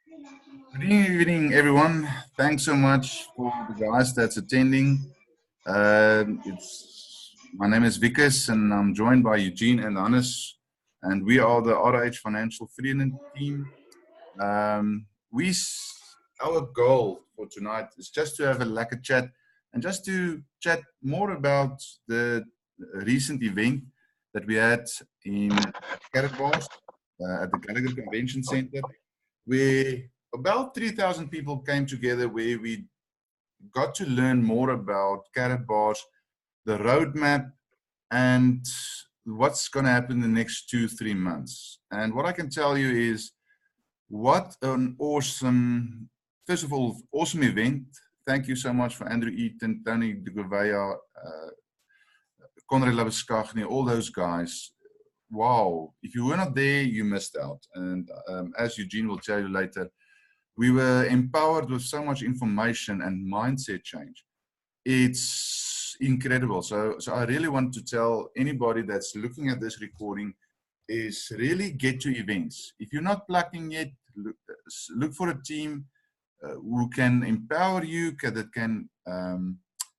Good evening, everyone. Thanks so much for the guys that's attending. It's my name is Vikas, and I'm joined by Eugene and Anis, and we are the RH Financial Freedom team. Our goal for tonight is just to have a lekker chat and just to chat more about the recent event that we had in Carrot Bars at the Gallagher Convention Center, where about 3,000 people came together, where we got to learn more about Carrot Bars, the roadmap, and what's going to happen in the next 2-3 months. And what I can tell you is what an awesome, first of all, awesome event. Thank you so much for Andrew Eaton, Tony de Gouveia, Conrad Labuschagne, all those guys. Wow, if you were not there, you missed out. And as Eugene will tell you later, we were empowered with so much information and mindset change. It's incredible. So I really want to tell anybody that's looking at this recording is really get to events. If you're not plugged in yet, look for a team who can empower you, that can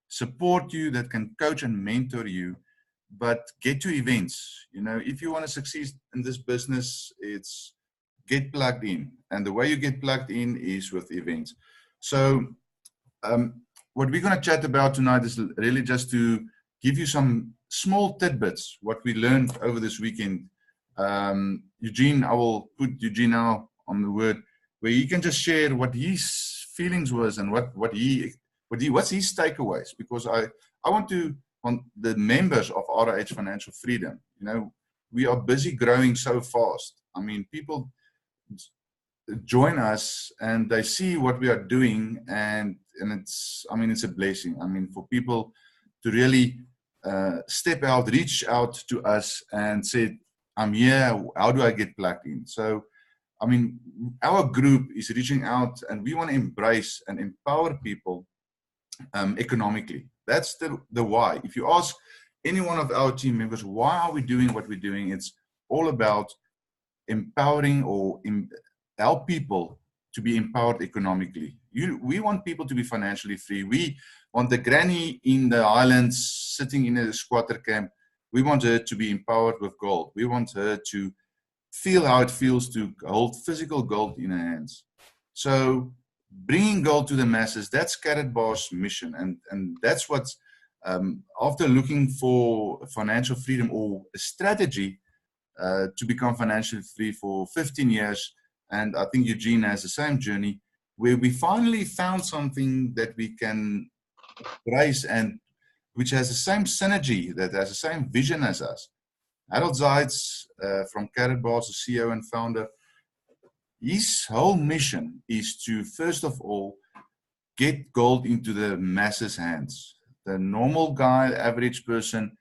support you, that can coach and mentor you. But get to events. You know, if you want to succeed in this business, it's get plugged in. And the way you get plugged in is with events. So what we're going to chat about tonight is really just to give you some small tidbits, what we learned over this weekend. Eugene, I will put Eugene now on the word, where he can just share what his feelings was and what's his takeaways, because I want to, on the members of RH Financial Freedom, you know, we are busy growing so fast. I mean, people join us and they see what we are doing, and it's a blessing. I mean, for people to really step out, reach out to us and say, I'm here, how do I get plugged in? So I mean, our group is reaching out, and we want to embrace and empower people economically. That's the why. If you ask any one of our team members, why are we doing what we're doing? It's all about empowering or help people to be empowered economically. We want people to be financially free. We want the granny in the Highlands sitting in a squatter camp. We want her to be empowered with gold. We want her to feel how it feels to hold physical gold in her hands. So bringing gold to the masses, that's Carrot Bar's mission. And that's what's, after looking for financial freedom or a strategy to become financially free for 15 years, and I think Eugene has the same journey, where we finally found something that we can embrace and which has the same synergy, that has the same vision as us. Harold Zeitz from Carrot Bars, the CEO and founder, his whole mission is to, first of all, get gold into the masses' hands. The normal guy, the average person,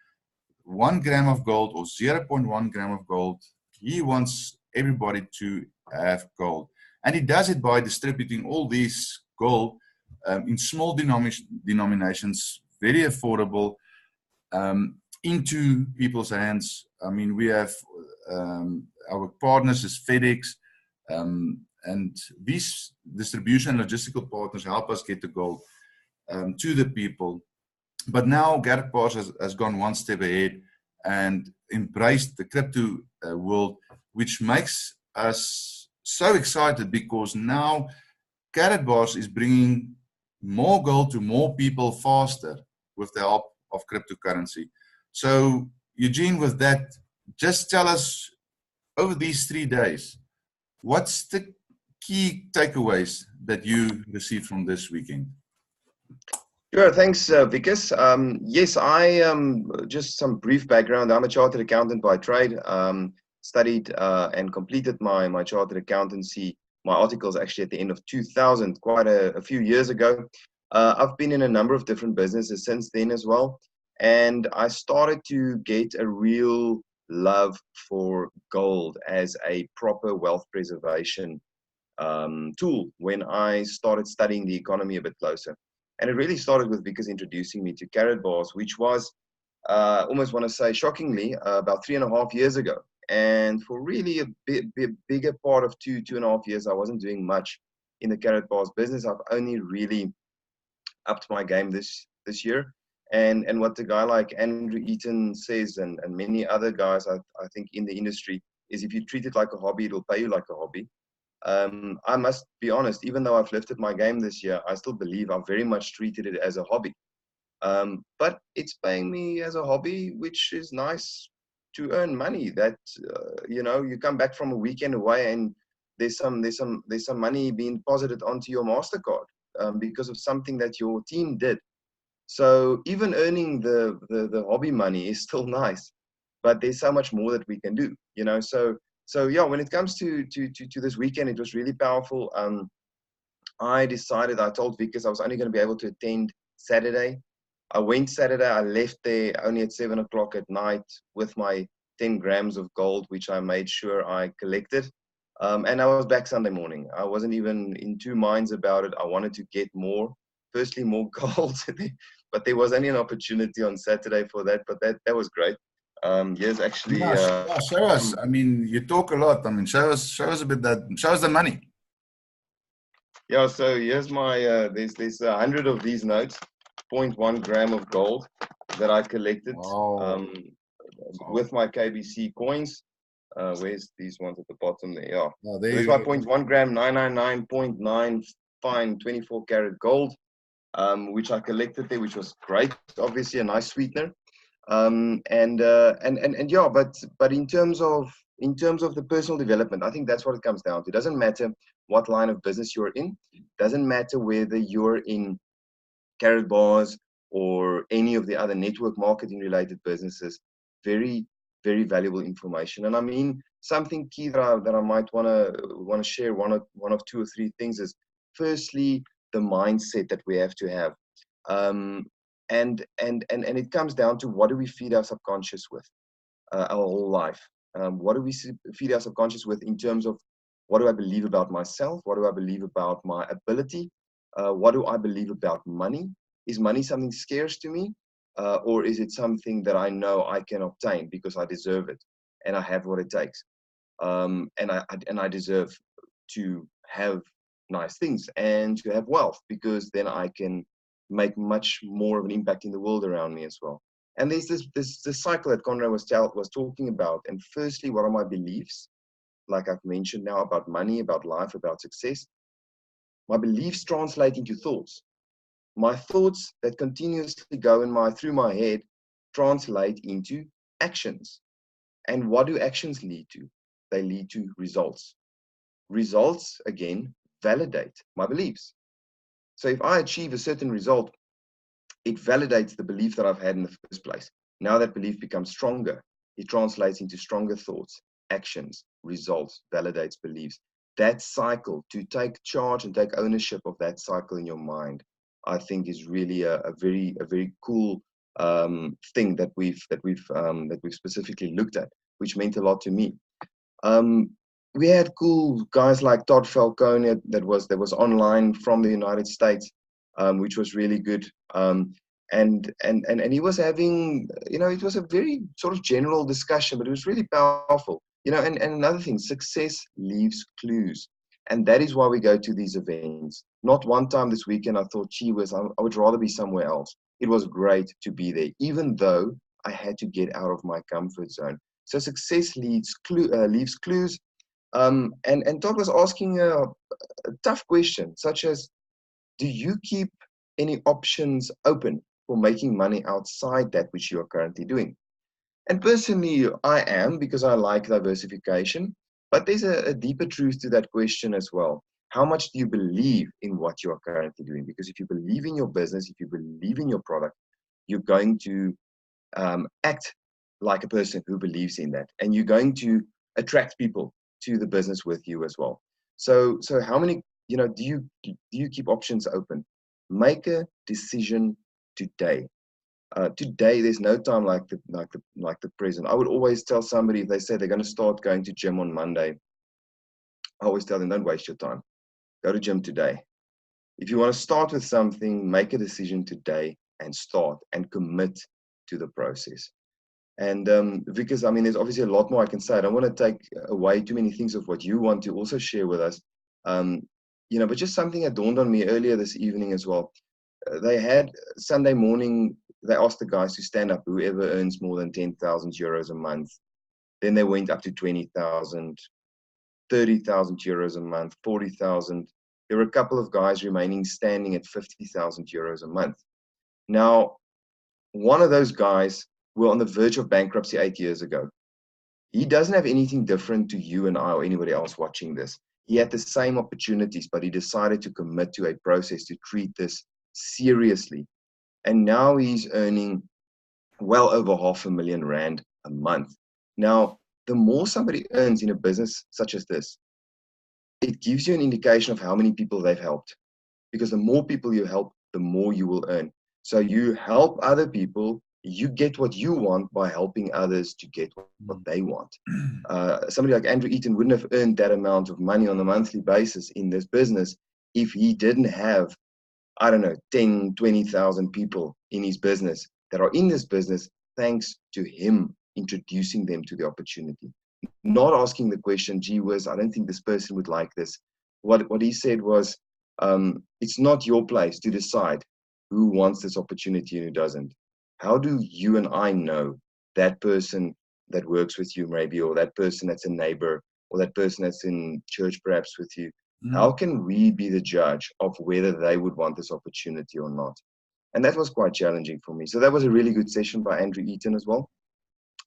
1 gram of gold or 0.1 gram of gold, he wants everybody to have gold. And he does it by distributing all these gold in small denominations, very affordable, into people's hands. I mean, we have our partners is FedEx, and these distribution and logistical partners help us get the gold to the people. But now Carrot Bars has gone one step ahead and embraced the crypto world, which makes us so excited, because now Carrot Bars is bringing more gold to more people faster with the help of cryptocurrency. So, Eugene, with that, just tell us over these 3 days, what's the key takeaways that you received from this weekend? Sure, thanks, Vikas. Yes, just some brief background. I'm a chartered accountant by trade. Studied and completed my chartered accountancy, my articles actually at the end of 2000, quite a few years ago. I've been in a number of different businesses since then as well. And I started to get a real love for gold as a proper wealth preservation tool when I started studying the economy a bit closer. And it really started with Vikas introducing me to Carrot Bars, which was, almost want to say shockingly, about 3.5 years ago. And for really a bigger part of 2.5 years, I wasn't doing much in the carrot bars business. I've only really upped my game this year. And what the guy like Andrew Eaton says, and many other guys, I think in the industry, is if you treat it like a hobby, it'll pay you like a hobby. I must be honest, even though I've lifted my game this year, I still believe I've very much treated it as a hobby. But it's paying me as a hobby, which is nice to earn money. That you know, you come back from a weekend away and there's some money being deposited onto your MasterCard because of something that your team did. So even earning the hobby money is still nice, but there's so much more that we can do, you know. So yeah, when it comes to this weekend, it was really powerful. I decided, I told Vickers I was only going to be able to attend Saturday. I went Saturday, I left there only at 7 o'clock at night with my 10 grams of gold, which I made sure I collected. And I was back Sunday morning. I wasn't even in two minds about it. I wanted to get more, firstly, more gold. But there was only an opportunity on Saturday for that. But that was great. Yes, actually. Yeah, show us. I mean, you talk a lot. I mean, show us a bit that. Show us the money. Yeah, so here's my, there's 100 of these notes, 0.1 gram of gold that I collected with my KBC coins. Where's these ones at the bottom there? Yeah. Oh, So there there's you my go. 0.1 gram, 999.9 fine 24 karat gold, which I collected there, which was great. Obviously a nice sweetener. And yeah, but in terms of the personal development, I think that's what it comes down to. It doesn't matter what line of business you're in. It doesn't matter whether you're in carrot bars or any of the other network marketing related businesses. Very, very valuable information. And I mean, something key that I might want to share, one of two or three things is, firstly, the mindset that we have to have. And it comes down to, what do we feed our subconscious with our whole life? What do we feed our subconscious with in terms of, what do I believe about myself? What do I believe about my ability? What do I believe about money? Is money something scarce to me? Or is it something that I know I can obtain because I deserve it and I have what it takes? And I deserve to have nice things and to have wealth, because then I can make much more of an impact in the world around me as well. And there's this cycle that Conrad was talking about. And firstly, what are my beliefs? Like I've mentioned now, about money, about life, about success. My beliefs translate into thoughts. My thoughts that continuously go through my head translate into actions. And what do actions lead to? They lead to results. Results, again, validate my beliefs. So if I achieve a certain result, it validates the belief that I've had in the first place. Now that belief becomes stronger. It translates into stronger thoughts, actions, results, validates beliefs. That cycle, to take charge and take ownership of that cycle in your mind, I think is really a very cool thing that we've specifically looked at, which meant a lot to me. We had cool guys like Todd Falcone that was online from the United States, which was really good. And he was having, it was a very sort of general discussion, but it was really powerful. And another thing, success leaves clues. And that is why we go to these events. Not one time this weekend I thought, gee whiz, I would rather be somewhere else. It was great to be there, even though I had to get out of my comfort zone. So success leaves clues. And Todd was asking a tough question, such as, do you keep any options open for making money outside that which you are currently doing? And personally, I am, because I like diversification. But there's a deeper truth to that question as well. How much do you believe in what you are currently doing? Because if you believe in your business, if you believe in your product, you're going to act like a person who believes in that. And you're going to attract people to the business with you as well. So how many, do you keep options open? Make a decision today. Today, there's no time like the present. I would always tell somebody, if they say they're going to start going to gym on Monday, I always tell them, don't waste your time. Go to gym today. If you want to start with something, make a decision today and start and commit to the process. And because, I mean, there's obviously a lot more I can say. I don't want to take away too many things of what you want to also share with us. You know, but just something that dawned on me earlier this evening as well. They had Sunday morning, they asked the guys to stand up, whoever earns more than 10,000 euros a month. Then they went up to 20,000, 30,000 euros a month, 40,000. There were a couple of guys remaining standing at 50,000 euros a month. Now, one of those guys were on the verge of bankruptcy 8 years ago. He doesn't have anything different to you and I or anybody else watching this. He had the same opportunities, but he decided to commit to a process to treat this seriously. And now he's earning well over R500,000 a month. Now, the more somebody earns in a business such as this, it gives you an indication of how many people they've helped. Because the more people you help, the more you will earn. So you help other people, you get what you want by helping others to get what they want. Somebody like Andrew Eaton wouldn't have earned that amount of money on a monthly basis in this business if he didn't have, I don't know, 10, 20,000 people in his business that are in this business thanks to him introducing them to the opportunity. Not asking the question, gee whiz, I don't think this person would like this. What he said was, it's not your place to decide who wants this opportunity and who doesn't. How do you and I know that person that works with you maybe, or that person that's a neighbor, or that person that's in church perhaps with you? How can we be the judge of whether they would want this opportunity or not? And that was quite challenging for me. So that was a really good session by Andrew Eaton as well.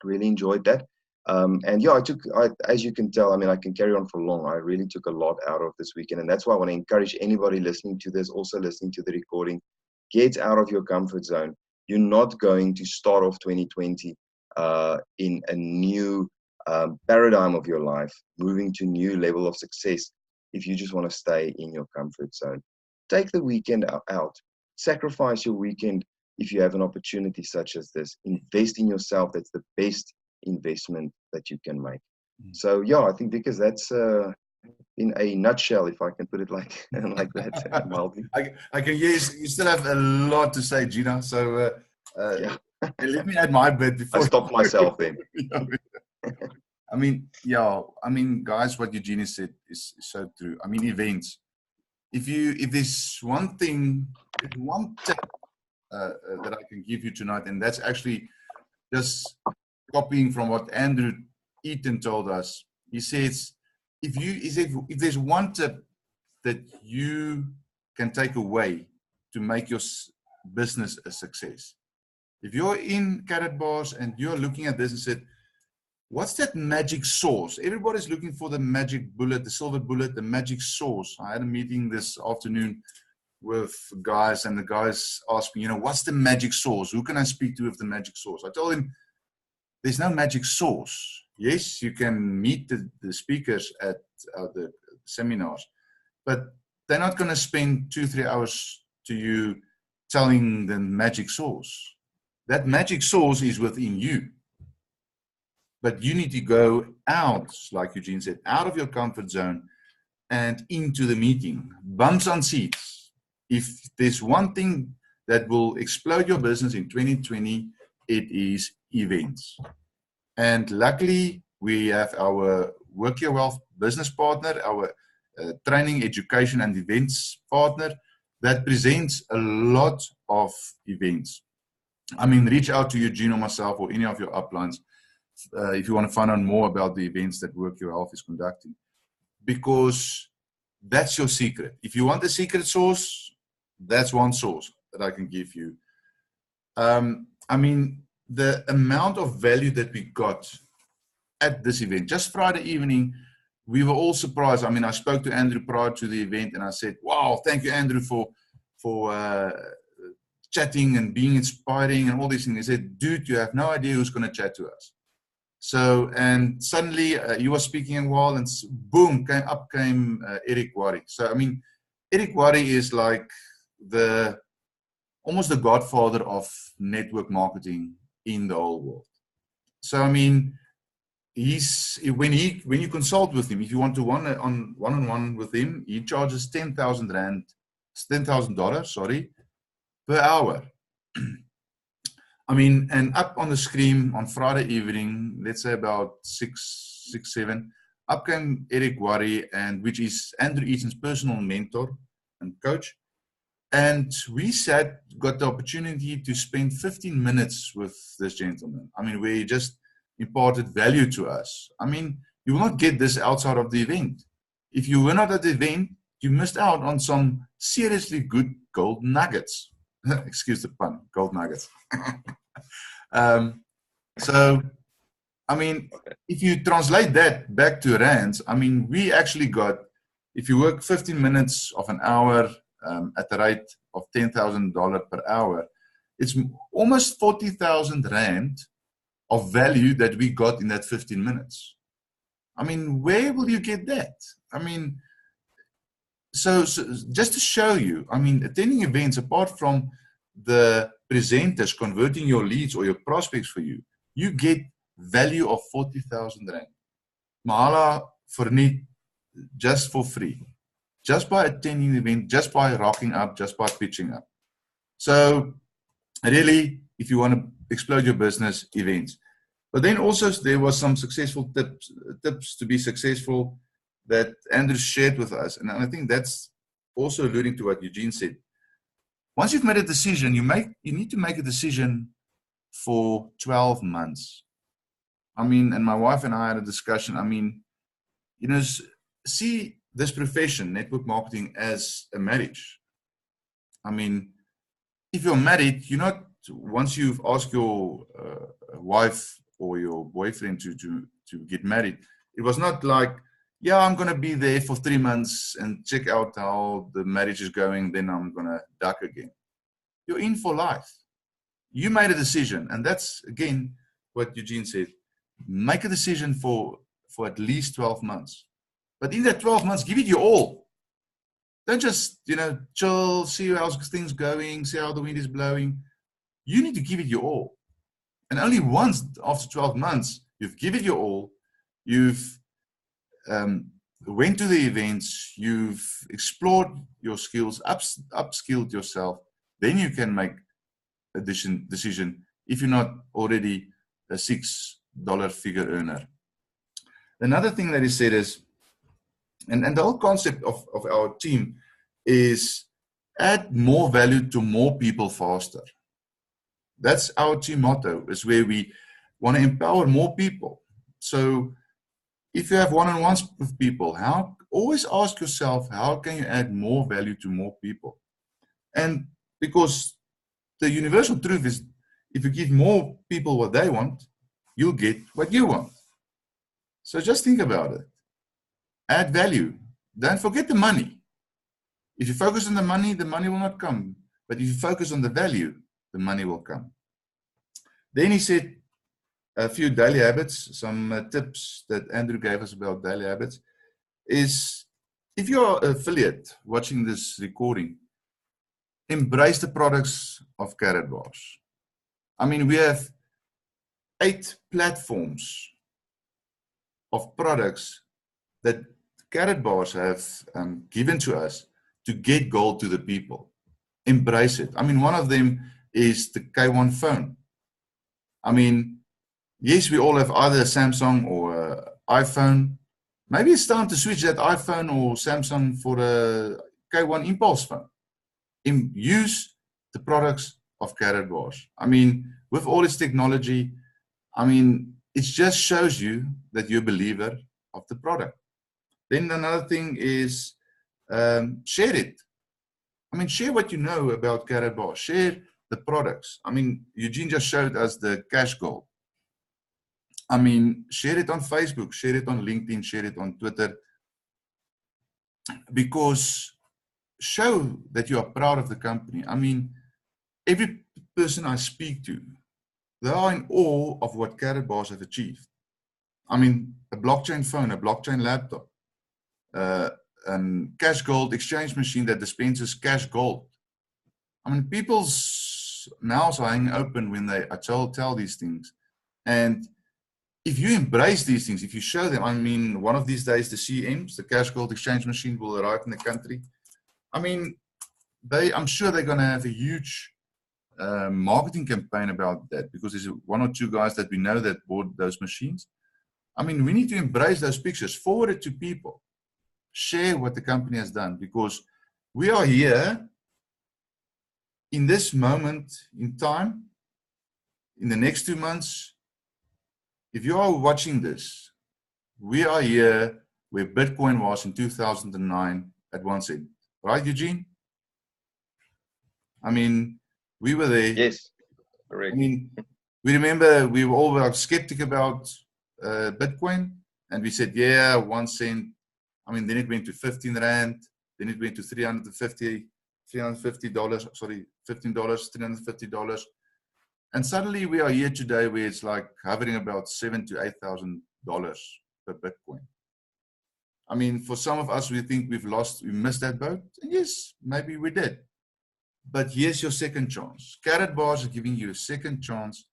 Really enjoyed that. And yeah, as you can tell, I mean, I can carry on for long. I really took a lot out of this weekend. And that's why I want to encourage anybody listening to this, also listening to the recording, get out of your comfort zone. You're not going to start off 2020 in a new paradigm of your life, moving to a new level of success if you just want to stay in your comfort zone. Take the weekend out. Sacrifice your weekend if you have an opportunity such as this. Invest in yourself. That's the best investment that you can make. So yeah, I think because that's in a nutshell, if I can put it like that mildly. I can hear you still have a lot to say, Gina. So Yeah. let me add my bit before I stop myself then. I mean, guys, what Eugenie said is so true. I mean, events. If there's one thing, one tip that I can give you tonight, and that's actually just copying from what Andrew Eaton told us. He says, if there's one tip that you can take away to make your business a success, if you're in Carrot Bars and you're looking at this and said, what's that magic sauce? Everybody's looking for the magic bullet, the silver bullet, the magic sauce. I had a meeting this afternoon with guys, and the guys asked me, what's the magic sauce? Who can I speak to with the magic sauce? I told him, there's no magic sauce. Yes, you can meet the speakers at the seminars, but they're not going to spend 2-3 hours to you telling the magic sauce. That magic sauce is within you. But you need to go out, like Eugene said, out of your comfort zone and into the meeting. Bumps on seats. If there's one thing that will explode your business in 2020, it is events. And luckily, we have our Work Your Wealth business partner, our training, education, and events partner that presents a lot of events. I mean, reach out to Eugene or myself or any of your uplines if you want to find out more about the events that Work Your Health is conducting, because that's your secret. If you want the secret sauce, that's one source that I can give you. I mean, the amount of value that we got at this event, just Friday evening, we were all surprised. I mean, I spoke to Andrew prior to the event and I said, wow, thank you, Andrew, for chatting and being inspiring and all these things. He said, dude, you have no idea who's going to chat to us. So, and suddenly he was speaking a while and boom, came Eric Worre. So, I mean, Eric Worre is like almost the godfather of network marketing in the whole world. So, I mean, when you consult with him, if you want to one-on-one with him, he charges $10,000, sorry, per hour. I mean, and up on the screen on Friday evening, let's say about 7, up came Eric Worry, and which is Andrew Eaton's personal mentor and coach. And we got the opportunity to spend 15 minutes with this gentleman. I mean, where he just imparted value to us. I mean, you will not get this outside of the event. If you were not at the event, you missed out on some seriously good gold nuggets. Excuse the pun, gold nuggets. So, I mean, if you translate that back to rands, I mean, we actually got, if you work 15 minutes of an hour at the rate of $10,000 per hour, it's almost 40,000 Rand of value that we got in that 15 minutes. I mean, where will you get that? I mean, so just to show you, I mean, attending events, apart from the presenters converting your leads or your prospects for you, you get value of 40,000 Rand. Mahala verniet, just for free. Just by attending the event, just by rocking up, just by pitching up. So really, if you want to explode your business, events. But then also there was some successful tips to be successful that Andrew shared with us. And I think that's also alluding to what Eugene said. Once you've made a decision, you need to make a decision for 12 months. I mean, and my wife and I had a discussion. I mean, you know, see this profession, network marketing, as a marriage. I mean, if you're married, you're not, once you've asked your wife or your boyfriend to get married, it was not like, yeah, I'm going to be there for 3 months and check out how the marriage is going, then I'm going to duck again. You're in for life. You made a decision, and that's, again, what Eugene said. Make a decision for at least 12 months. But in that 12 months, give it your all. Don't just, you know, chill, see how things going, see how the wind is blowing. You need to give it your all. And only once after 12 months, you've given it your all, you've went to the events, you've explored your skills, upskilled yourself, then you can make a decision if you're not already a $6 figure earner. Another thing that he said is, and the whole concept of our team is add more value to more people faster. That's our team motto, is where we want to empower more people. So if you have one-on-ones with people, always ask yourself, how can you add more value to more people? And because the universal truth is, if you give more people what they want, you'll get what you want. So just think about it. Add value. Don't forget the money. If you focus on the money will not come. But if you focus on the value, the money will come. Then he said a few daily habits, some tips that Andrew gave us about daily habits, is if you're an affiliate watching this recording, embrace the products of Carrot Bars. I mean, we have 8 platforms of products that Carrot Bars have given to us to get gold to the people. Embrace it. I mean, one of them is the K1 phone. I mean, yes, we all have either a Samsung or an iPhone. Maybe it's time to switch that iPhone or Samsung for a K1 Impulse phone. Use the products of Carrot Bars. I mean, with all its technology, I mean, it just shows you that you're a believer of the product. Then another thing is share it. I mean, share what you know about Carrot Bars. Share the products. I mean, Eugene just showed us the cash gold. I mean, share it on Facebook, share it on LinkedIn, share it on Twitter. Because show that you are proud of the company. I mean, every person I speak to, they are in awe of what Carrot Bars have achieved. I mean, a blockchain phone, a blockchain laptop, cash gold exchange machine that dispenses cash gold. I mean, people's mouths are hanging open when I tell these things. And if you embrace these things, if you show them, I mean, one of these days, the CMs, the cash gold exchange machine, will arrive in the country. I mean, I'm sure they're going to have a huge marketing campaign about that, because there's one or two guys that we know that bought those machines. I mean, we need to embrace those pictures, forward it to people, share what the company has done, because we are here in this moment in time, in the next 2 months. If you are watching this, we are here where Bitcoin was in 2009 at 1 cent. Right, Eugene? I mean, we were there. Yes, correct. I mean, we remember we were all like skeptic about Bitcoin, and we said, yeah, 1 cent. I mean, then it went to 15 Rand, then it went to $350, sorry, $15, $350. And suddenly we are here today where it's like hovering about $7,000 to $8,000 per Bitcoin. I mean, for some of us, we think we missed that boat. And yes, maybe we did. But here's your second chance. Carrot Bars is giving you a second chance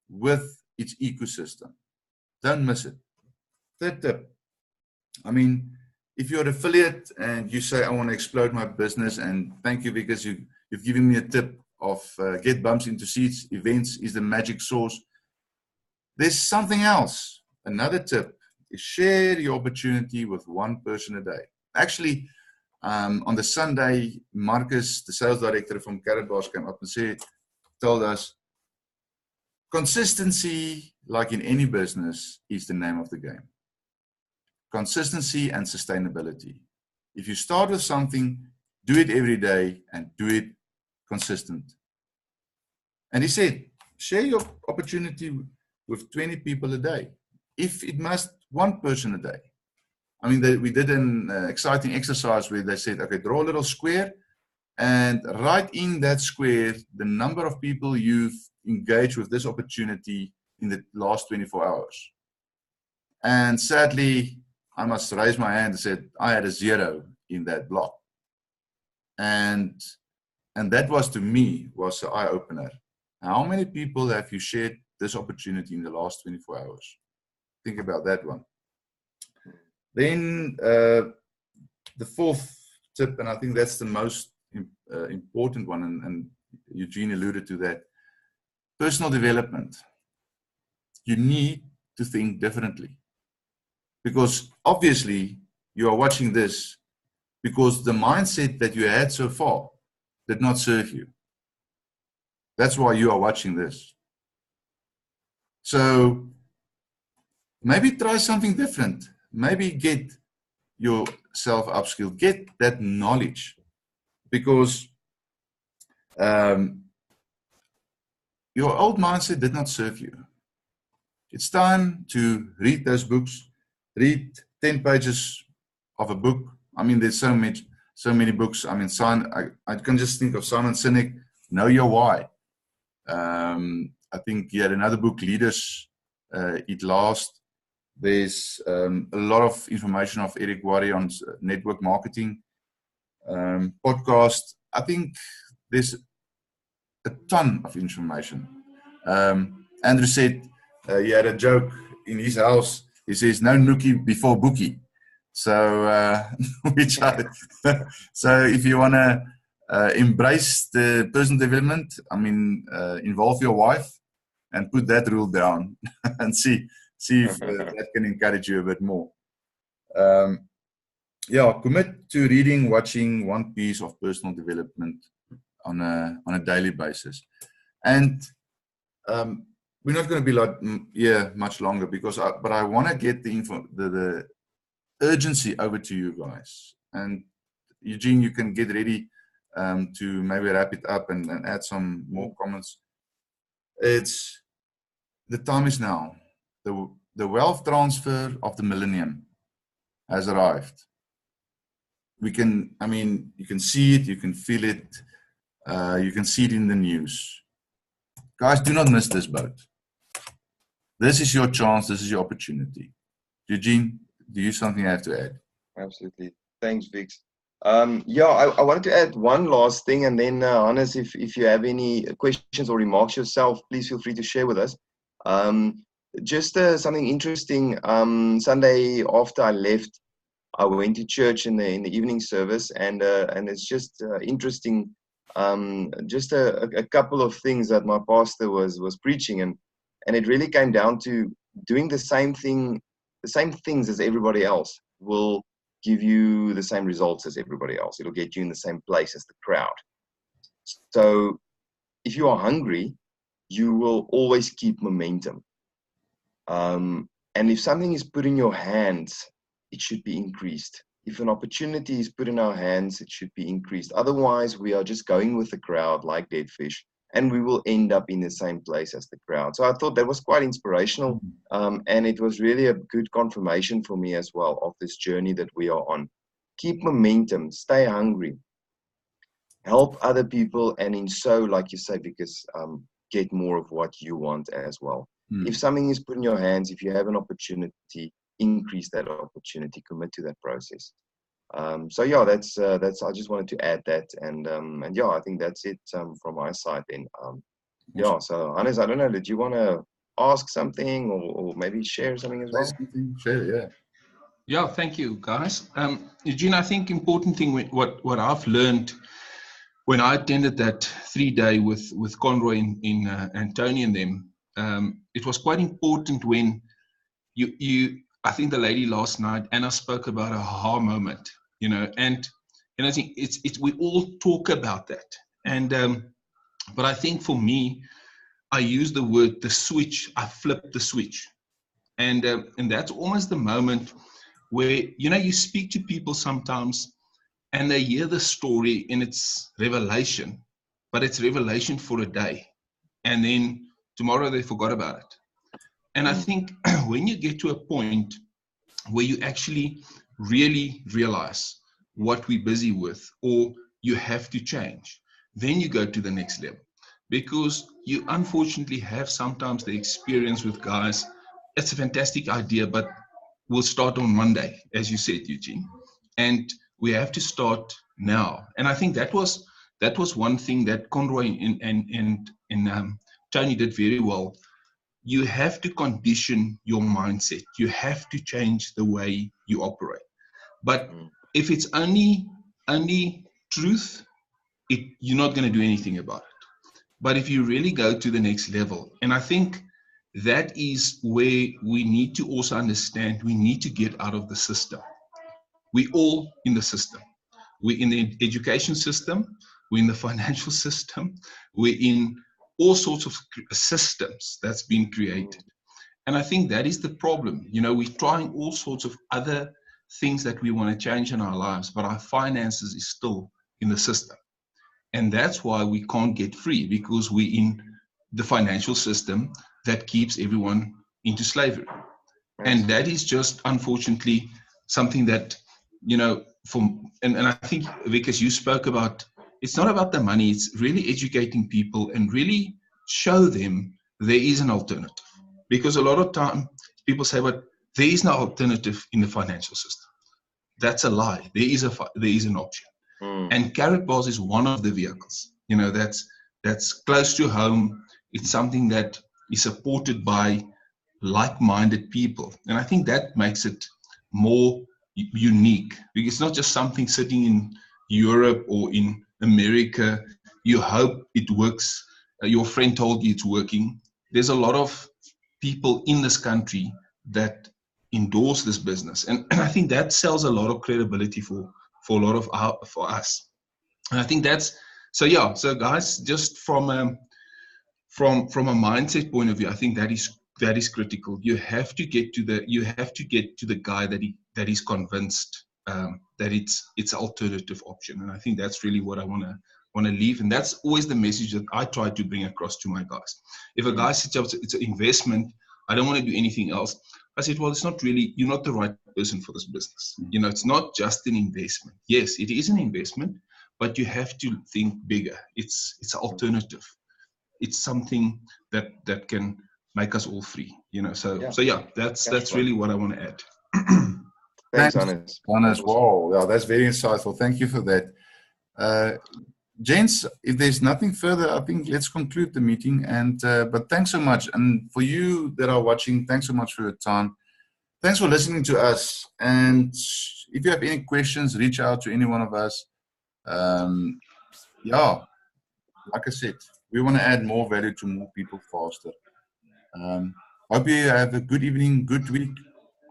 with its ecosystem. Don't miss it. Third tip. I mean, if you're an affiliate and you say, I want to explode my business, and thank you because you've given me a tip of get bumps into seats, events is the magic sauce. There's something else. Another tip is share your opportunity with one person a day. Actually, on the Sunday, Marcus, the sales director from Carrot Bars, came up and told us, consistency, like in any business, is the name of the game. Consistency and sustainability. If you start with something, do it every day and do it consistent. And he said, share your opportunity with 20 people a day. If it must, one person a day. I mean, we did an exciting exercise where they said, okay, draw a little square and write in that square the number of people you've engaged with this opportunity in the last 24 hours. And sadly, I must raise my hand and said, I had a 0 in that block. And that was, to me, was an eye-opener. How many people have you shared this opportunity in the last 24 hours? Think about that one. Then the fourth tip, and I think that's the most important one, and Eugene alluded to that, personal development. You need to think differently. Because obviously you are watching this because the mindset that you had so far did not serve you. That's why you are watching this. So maybe try something different. Maybe get yourself upskilled, get that knowledge, because your old mindset did not serve you. It's time to read those books. Read 10 pages of a book. I mean, there's so many books. I mean, I can just think of Simon Sinek, Know Your Why. I think he had another book, Leaders Eat Last. There's a lot of information of Eric Worre on network marketing, podcast. I think there's a ton of information. Andrew said he had a joke in his house. He says, no nookie before bookie. So, so if you want to embrace the personal development, I mean, involve your wife and put that rule down and see if that can encourage you a bit more. Yeah, commit to reading, watching one piece of personal development on a daily basis. And we're not going to be like much longer but I want to get the urgency over to you guys. And Eugene, you can get ready to maybe wrap it up and add some more comments. The time is now. The wealth transfer of the millennium has arrived. You can see it, you can feel it, you can see it in the news. Guys, do not miss this boat. This is your chance. This is your opportunity. Eugene, do you something I have to add? Absolutely. Thanks, Vix. I wanted to add one last thing, and then Hannes, if you have any questions or remarks yourself, please feel free to share with us. Just something interesting. Sunday after I left, I went to church in the evening service, and it's just interesting just a couple of things that my pastor was preaching, and it really came down to doing the same things as everybody else will give you the same results as everybody else. It'll get you in the same place as the crowd. So if you are hungry, you will always keep momentum. And if something is put in your hands, it should be increased. If an opportunity is put in our hands, it should be increased. Otherwise, we are just going with the crowd like dead fish, and we will end up in the same place as the crowd. So I thought that was quite inspirational, and it was really a good confirmation for me as well of this journey that we are on. Keep momentum, stay hungry, help other people, and in so, like you say, because get more of what you want as well. If something is put in your hands, if you have an opportunity, increase that opportunity, commit to that process. So yeah, that's I just wanted to add that, and yeah, I think that's it from my side then. Yeah, so Hannes, I don't know, did you want to ask something or maybe share something as well? Share, yeah. Yeah, thank you, guys. Eugene, I think important thing what I've learned when I attended that 3-day with Conroy in Antonio and them, it was quite important when I think the lady last night, Anna, spoke about a aha moment, and I think it's we all talk about that, and but I think for me, I use the word the switch. I flipped the switch, and that's almost the moment where you speak to people sometimes, and they hear the story and it's revelation, but it's revelation for a day, and then tomorrow they forgot about it. And I think when you get to a point where you actually really realize what we're busy with, or you have to change, then you go to the next level. Because you unfortunately have sometimes the experience with guys, it's a fantastic idea, but we'll start on Monday, as you said, Eugene. And we have to start now. And I think that was one thing that Conroy and Tony did very well. You have to condition your mindset. You have to change the way you operate. But if it's only truth, you're not going to do anything about it. But if you really go to the next level, and I think that is where we need to also understand, we need to get out of the system. We all in the system. We're in the education system, we're in the financial system, we're in all sorts of systems that's been created. And I think that is the problem. We're trying all sorts of other things that we want to change in our lives, but our finances is still in the system. And that's why we can't get free, because we're in the financial system that keeps everyone into slavery. And that is just, unfortunately, something that, and I think, Vikas, you spoke about, it's not about the money, it's really educating people and really show them there is an alternative. Because a lot of time people say, but there is no alternative in the financial system. That's a lie. There is an option. And Carrot Bars is one of the vehicles, that's close to home. It's something that is supported by like-minded people. And I think that makes it more unique, because it's not just something sitting in Europe or in America. You hope it works. Your friend told you it's working. There's a lot of people in this country that endorse this business. And I think that sells a lot of credibility for us. And I think that's, so guys, just from a mindset point of view, I think that is critical. You have to get to the guy that is convinced that it's an alternative option. And I think that's really what I want to leave. And that's always the message that I try to bring across to my guys. If a guy sits up, it's an investment, I don't want to do anything else. I said, well, it's not really, you're not the right person for this business. It's not just an investment. Yes, it is an investment, but you have to think bigger. It's an alternative. It's something that can make us all free, So that's really what I want to add. Thanks, Hannes. Wow, yeah, that's very insightful. Thank you for that. Gents, if there's nothing further, I think let's conclude the meeting. And but thanks so much. And for you that are watching, thanks so much for your time. Thanks for listening to us. And if you have any questions, reach out to any one of us. like I said, we want to add more value to more people faster. Hope you have a good evening, good week,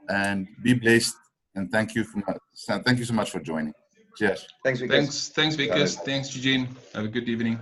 and be blessed. And thank you so much for joining. Cheers. Thanks, Vikas. Thanks, Vikas. Thanks, Eugene. Have a good evening.